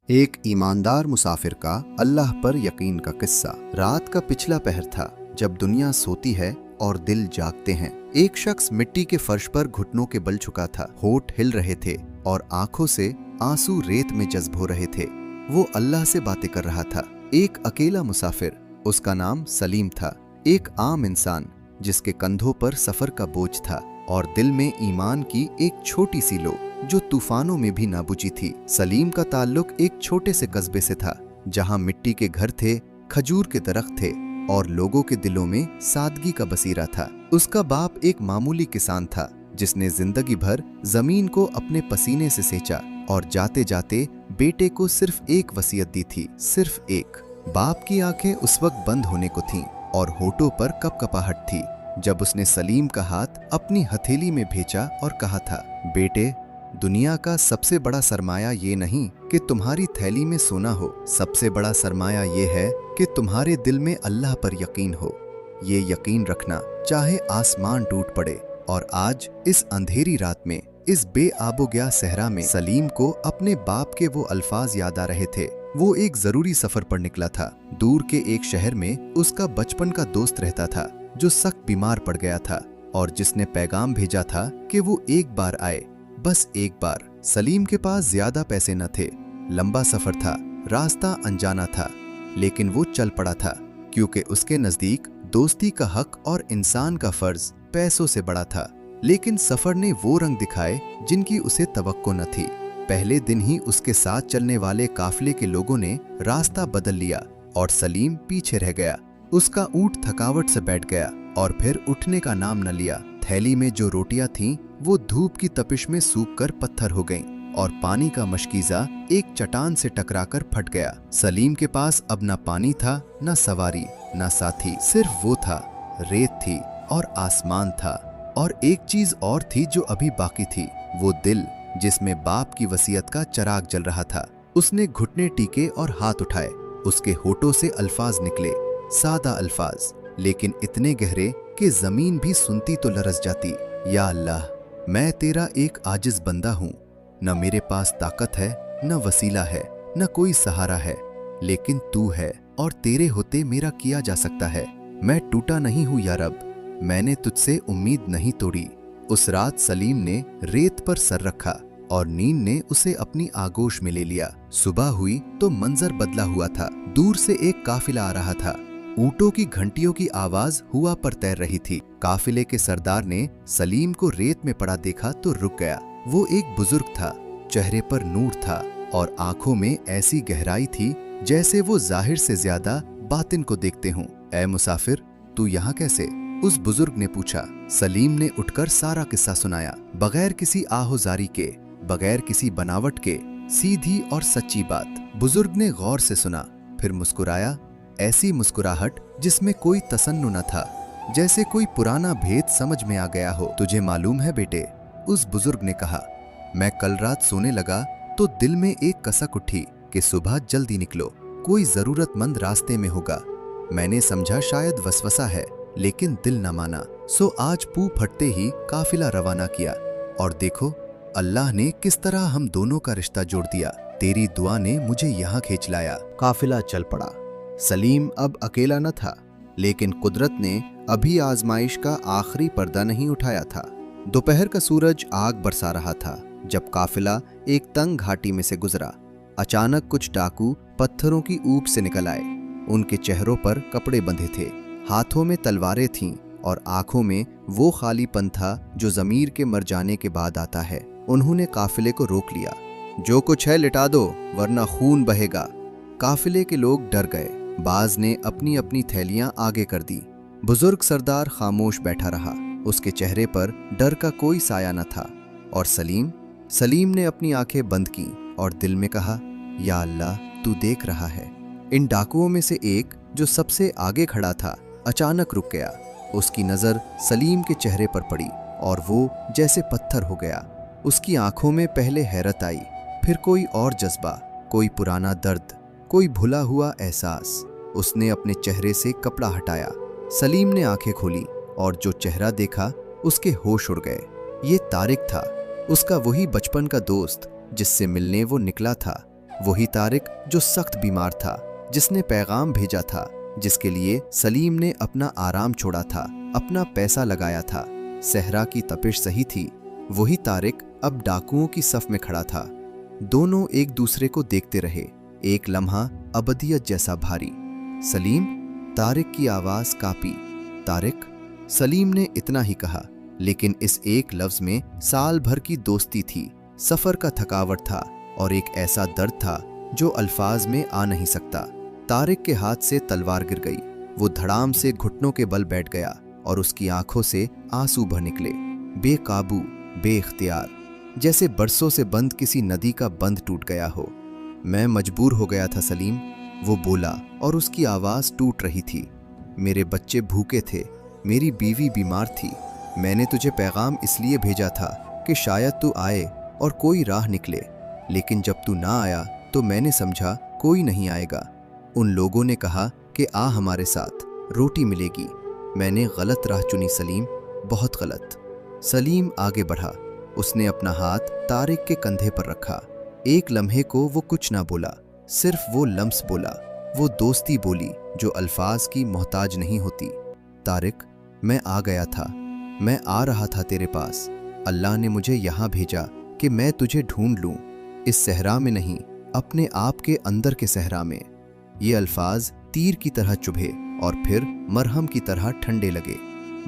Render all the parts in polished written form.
एक ईमानदार मुसाफिर का अल्लाह पर यकीन का किस्सा। रात का पिछला पहर था जब दुनिया सोती है और दिल जागते हैं। एक शख्स मिट्टी के फर्श पर घुटनों के बल झुका था। होठ हिल रहे थे और आंखों से आंसू रेत में जज्ब हो रहे थे। वो अल्लाह से बातें कर रहा था। एक अकेला मुसाफिर, उसका नाम सलीम था। एक आम इंसान जिसके कंधों पर सफर का बोझ था और दिल में ईमान की एक छोटी सी लो जो तूफानों में भी ना बुझी थी। सलीम का ताल्लुक एक छोटे से कस्बे से था जहां मिट्टी के घर थे, खजूर के दरख्त थे और लोगों के दिलों में सादगी का बसीरा था। उसका बाप एक मामूली किसान था जिसने जिंदगी भर जमीन को अपने पसीने से सेंचा और जाते जाते बेटे को सिर्फ एक वसीयत दी थी, सिर्फ एक। बाप की आंखें उस वक्त बंद होने को थीं और होठों पर कपकपाहट थी जब उसने सलीम का हाथ अपनी हथेली में भेजा और कहा था, बेटे, दुनिया का सबसे बड़ा सरमाया ये नहीं कि तुम्हारी थैली में सोना हो, सबसे बड़ा सरमाया ये है कि तुम्हारे दिल में अल्लाह पर यकीन हो। ये यकीन रखना चाहे आसमान टूट पड़े। और आज इस अंधेरी रात में, इस बेआबोगया सहरा में सलीम को अपने बाप के वो अल्फाज याद आ रहे थे। वो एक जरूरी सफर पर निकला था। दूर के एक शहर में उसका बचपन का दोस्त रहता था जो सख्त बीमार पड़ गया था और जिसने पैगाम भेजा था कि वो एक बार आए, बस एक बार। सलीम के पास ज्यादा पैसे न थे, लंबा सफर था, रास्ता अनजाना था, लेकिन वो चल पड़ा था क्योंकि उसके नजदीक दोस्ती का हक और इंसान का फर्ज पैसों से बड़ा था। लेकिन सफर ने वो रंग दिखाए जिनकी उसे तवक्को न थी। पहले दिन ही उसके साथ चलने वाले काफिले के लोगों ने रास्ता बदल लिया और सलीम पीछे रह गया। उसका ऊंट थकावट से बैठ गया और फिर उठने का नाम न लिया। थैली में जो रोटियां थीं वो धूप की तपिश में सूखकर पत्थर हो गईं और पानी का मशकीजा एक चट्टान से टकराकर फट गया। सलीम के पास अब न पानी था, न सवारी, न साथी, सिर्फ वो था। रेत थी और आसमान था और एक चीज और थी जो अभी बाकी थी, वो दिल जिसमें बाप की वसीयत का चिराग जल रहा था। उसने घुटने टीके और हाथ उठाए। उसके होठों से अल्फाज निकले, सादा अल्फाज, लेकिन इतने गहरे कि जमीन भी सुनती तो लरस जाती। या अल्लाह, मैं तेरा एक आजिज बंदा हूँ। न मेरे पास ताकत है, न वसीला है, न कोई सहारा है, लेकिन तू है और तेरे होते मेरा किया जा सकता है। मैं टूटा नहीं हूँ या रब, मैंने तुझसे उम्मीद नहीं तोड़ी। उस रात सलीम ने रेत पर सर रखा और नींद ने उसे अपनी आगोश में ले लिया। सुबह हुई तो मंजर बदला हुआ था। दूर से एक काफिला आ रहा था। ऊंटों की घंटियों की आवाज हुआ पर तैर रही थी। काफिले के सरदार ने सलीम को रेत में पड़ा देखा तो रुक गया। वो एक बुजुर्ग था, चेहरे पर नूर था और आंखों में ऐसी गहराई थी जैसे वो जाहिर से ज्यादा बातिन को देखते हों। ऐ मुसाफिर, तू यहाँ कैसे? उस बुजुर्ग ने पूछा। सलीम ने उठकर सारा किस्सा सुनाया, बगैर किसी आहोजारी के, बगैर किसी बनावट के, सीधी और सच्ची बात। बुजुर्ग ने गौर से सुना, फिर मुस्कुराया, ऐसी मुस्कुराहट जिसमें कोई तसन्नु न था, जैसे कोई पुराना भेद समझ में आ गया हो। तुझे मालूम है बेटे, उस बुजुर्ग ने कहा, मैं कल रात सोने लगा तो दिल में एक कसक उठी कि सुबह जल्दी निकलो, कोई जरूरतमंद रास्ते में होगा। मैंने समझा शायद वसवसा है, लेकिन दिल न माना। सो आज पू फटते ही काफिला रवाना किया और देखो अल्लाह ने किस तरह हम दोनों का रिश्ता जोड़ दिया। तेरी दुआ ने मुझे यहाँ खींच लाया। काफिला चल पड़ा। सलीम अब अकेला न था, लेकिन कुदरत ने अभी आजमाइश का आखिरी पर्दा नहीं उठाया था। दोपहर का सूरज आग बरसा रहा था जब काफिला एक तंग घाटी में से गुजरा। अचानक कुछ डाकू पत्थरों की ऊप से निकल आए। उनके चेहरों पर कपड़े बंधे थे, हाथों में तलवारें थीं और आंखों में वो खालीपन था जो जमीर के मर जाने के बाद आता है। उन्होंने काफिले को रोक लिया। जो कुछ है लिटा दो वरना खून बहेगा। काफिले के लोग डर गए। बाज ने अपनी अपनी थैलियां आगे कर दी। बुजुर्ग सरदार खामोश बैठा रहा। उसके चेहरे पर डर का कोई साया न था। और सलीम ने अपनी आंखें बंद की और दिल में कहा, या अल्लाह, तू देख रहा है। इन डाकुओं में से एक जो सबसे आगे खड़ा था अचानक रुक गया। उसकी नजर सलीम के चेहरे पर पड़ी और वो जैसे पत्थर हो गया। उसकी आंखों में पहले हैरत आई, फिर कोई और जज्बा, कोई पुराना दर्द, कोई भुला हुआ एहसास। उसने अपने चेहरे से कपड़ा हटाया। सलीम ने आंखें खोली और जो चेहरा देखा उसके होश उड़ गए। ये तारिक था, उसका वही बचपन का दोस्त जिससे मिलने वो निकला था। वही तारिक जो सख्त बीमार था, जिसने पैगाम भेजा था, जिसके लिए सलीम ने अपना आराम छोड़ा था, अपना पैसा लगाया था। सहरा की तपिश सही थी। वही तारिक अब डाकुओं की सफ में खड़ा था। दोनों एक दूसरे को देखते रहे, एक लम्हा अबदियत जैसा भारी। सलीम, तारिक की आवाज कांपी। तारिक, सलीम ने इतना ही कहा, लेकिन इस एक लफ्ज में साल भर की दोस्ती थी, सफर का थकावट था और एक ऐसा दर्द था जो अल्फाज में आ नहीं सकता। तारिक के हाथ से तलवार गिर गई। वो धड़ाम से घुटनों के बल बैठ गया और उसकी आंखों से आंसू भर निकले, बेकाबू, बेइख्तियार, जैसे बरसों से बंद किसी नदी का बंद टूट गया हो। मैं मजबूर हो गया था सलीम, वो बोला और उसकी आवाज टूट रही थी। मेरे बच्चे भूखे थे, मेरी बीवी बीमार थी। मैंने तुझे पैगाम इसलिए भेजा था कि शायद तू आए और कोई राह निकले, लेकिन जब तू ना आया तो मैंने समझा कोई नहीं आएगा। उन लोगों ने कहा कि आ हमारे साथ, रोटी मिलेगी। मैंने गलत राह चुनी सलीम, बहुत गलत। सलीम आगे बढ़ा। उसने अपना हाथ तारिक के कंधे पर रखा। एक लम्हे को वो कुछ ना बोला, सिर्फ वो लम्स बोला, वो दोस्ती बोली जो अल्फाज की मोहताज नहीं होती। तारिक, मैं आ गया था, मैं आ रहा था तेरे पास। अल्लाह ने मुझे यहाँ भेजा कि मैं तुझे ढूंढ लूँ, इस सहरा में नहीं, अपने आप के अंदर के सहरा में। ये अल्फाज तीर की तरह चुभे और फिर मरहम की तरह ठंडे लगे।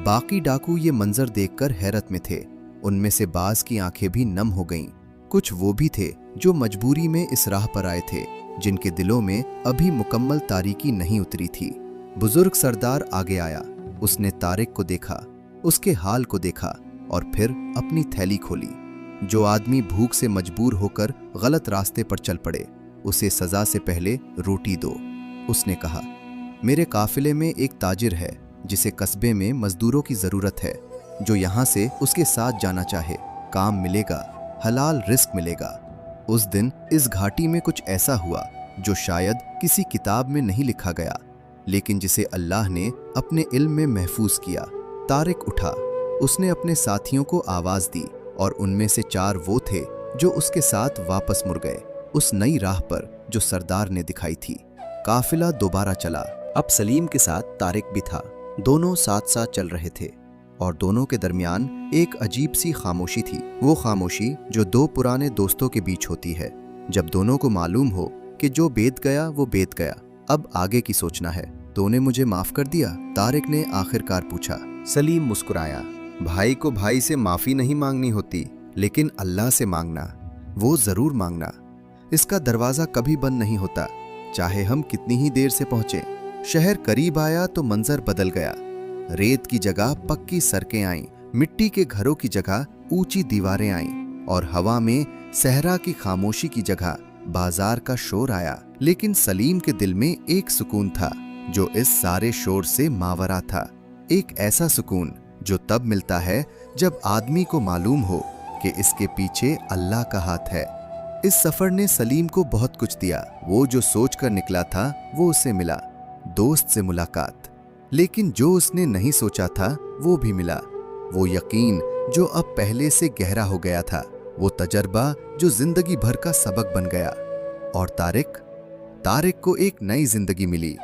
बाकी डाकू ये मंजर देखकर हैरत में थे। उनमें से बाज की आंखें भी नम हो गईं। कुछ वो भी थे जो मजबूरी में इस राह पर आए थे, जिनके दिलों में अभी मुकम्मल तारीकी नहीं उतरी थी। बुजुर्ग सरदार आगे आया। उसने तारिक को देखा, उसके हाल को देखा और फिर अपनी थैली खोली। जो आदमी भूख से मजबूर होकर गलत रास्ते पर चल पड़े, उसे सजा से पहले रोटी दो। उसने कहा, मेरे काफिले में एक ताजिर है जिसे कस्बे में मजदूरों की जरूरत है। जो यहाँ से उसके साथ जाना चाहे, काम मिलेगा, हलाल रिस्क मिलेगा। उस दिन इस घाटी में कुछ ऐसा हुआ जो शायद किसी किताब में नहीं लिखा गया, लेकिन जिसे अल्लाह ने अपने इल्म में महफूज किया। तारिक उठा। उसने अपने साथियों को आवाज दी और उनमें से 4 वो थे जो उसके साथ वापस मुड़ गए, उस नई राह पर जो सरदार ने दिखाई थी। काफिला दोबारा चला। अब सलीम के साथ तारिक भी था। दोनों साथ साथ चल रहे थे और दोनों के दरमियान एक अजीब सी खामोशी थी। वो खामोशी जो 2 पुराने दोस्तों के बीच होती है, जब दोनों को मालूम हो कि जो बीत गया वो बीत गया, अब आगे की सोचना है। तूने मुझे माफ कर दिया? तारिक ने आखिरकार पूछा। सलीम मुस्कुराया। भाई को भाई से माफी नहीं मांगनी होती, लेकिन अल्लाह से मांगना, वो जरूर मांगना। इसका दरवाजा कभी बंद नहीं होता, चाहे हम कितनी ही देर से पहुंचे। शहर करीब आया तो मंजर बदल गया। रेत की जगह पक्की सड़कें आईं, मिट्टी के घरों की जगह ऊंची दीवारें आईं और हवा में सहरा की खामोशी की जगह बाजार का शोर आया। लेकिन सलीम के दिल में एक सुकून था जो इस सारे शोर से मावरा था। एक ऐसा सुकून जो तब मिलता है जब आदमी को मालूम हो कि इसके पीछे अल्लाह का हाथ है। इस सफर ने सलीम को बहुत कुछ दिया। वो जो सोच कर निकला था वो उसे मिला, दोस्त से मुलाकात। लेकिन जो उसने नहीं सोचा था वो भी मिला, वो यकीन जो अब पहले से गहरा हो गया था, वो तजर्बा जो जिंदगी भर का सबक बन गया। और तारिक को एक नई जिंदगी मिली।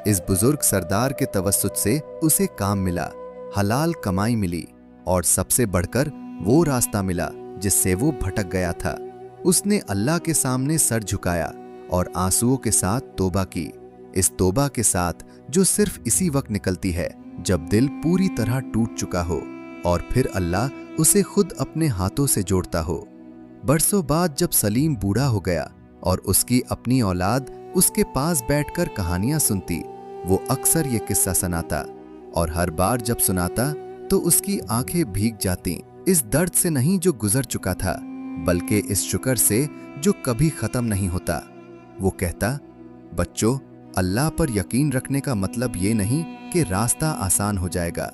इस बुजुर्ग सरदार के तवस्सुत से उसे काम मिला, हलाल कमाई मिली और सबसे बढ़कर वो रास्ता मिला जिससे वो भटक गया था। उसने अल्लाह के सामने सर झुकाया और आंसुओं के साथ तौबा की। इस तौबा के साथ जो सिर्फ इसी वक्त निकलती है जब दिल पूरी तरह टूट चुका हो और फिर अल्लाह उसे खुद अपने हाथों से जोड़ता हो। बरसों बाद जब सलीम बूढ़ा हो गया और उसकी अपनी औलाद उसके पास बैठकर कहानियां सुनती, वो अक्सर ये किस्सा सुनाता और हर बार जब सुनाता तो उसकी आंखें भीग जातीं। इस दर्द से नहीं जो गुजर चुका था, बल्कि इस शुक्र से जो कभी खत्म नहीं होता। वो कहता, बच्चों, अल्लाह पर यकीन रखने का मतलब ये नहीं कि रास्ता आसान हो जाएगा।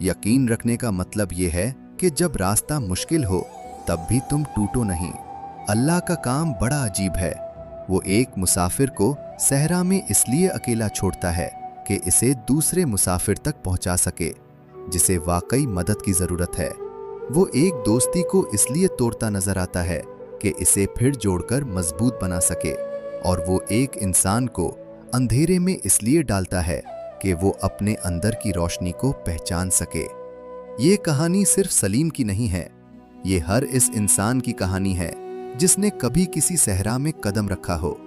यकीन रखने का मतलब ये है कि जब रास्ता मुश्किल हो तब भी तुम टूटो नहीं। अल्लाह का काम बड़ा अजीब है। वो एक मुसाफिर को सहरा में इसलिए अकेला छोड़ता है कि इसे दूसरे मुसाफिर तक पहुंचा सके जिसे वाकई मदद की जरूरत है। वो एक दोस्ती को इसलिए तोड़ता नजर आता है कि इसे फिर जोड़कर मजबूत बना सके, और वो एक इंसान को अंधेरे में इसलिए डालता है कि वो अपने अंदर की रोशनी को पहचान सके। ये कहानी सिर्फ सलीम की नहीं है, ये हर इस इंसान की कहानी है जिसने कभी किसी सहरा में कदम रखा हो,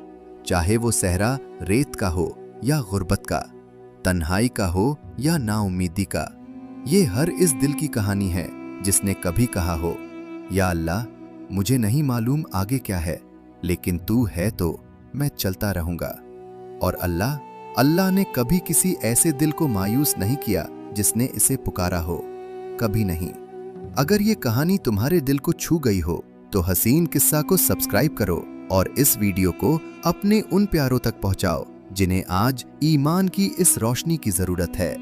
चाहे वो सहरा रेत का हो या गुर्बत का, तन्हाई का हो या नाउम्मीदी का। ये हर इस दिल की कहानी है जिसने कभी कहा हो, या अल्लाह मुझे नहीं मालूम आगे क्या है, लेकिन तू है तो मैं चलता रहूंगा। और अल्लाह ने कभी किसी ऐसे दिल को मायूस नहीं किया जिसने इसे पुकारा हो, कभी नहीं। अगर ये कहानी तुम्हारे दिल को छू गई हो तो हसीन किस्सा को सब्सक्राइब करो और इस वीडियो को अपने उन प्यारों तक पहुंचाओ जिन्हें आज ईमान की इस रोशनी की जरूरत है।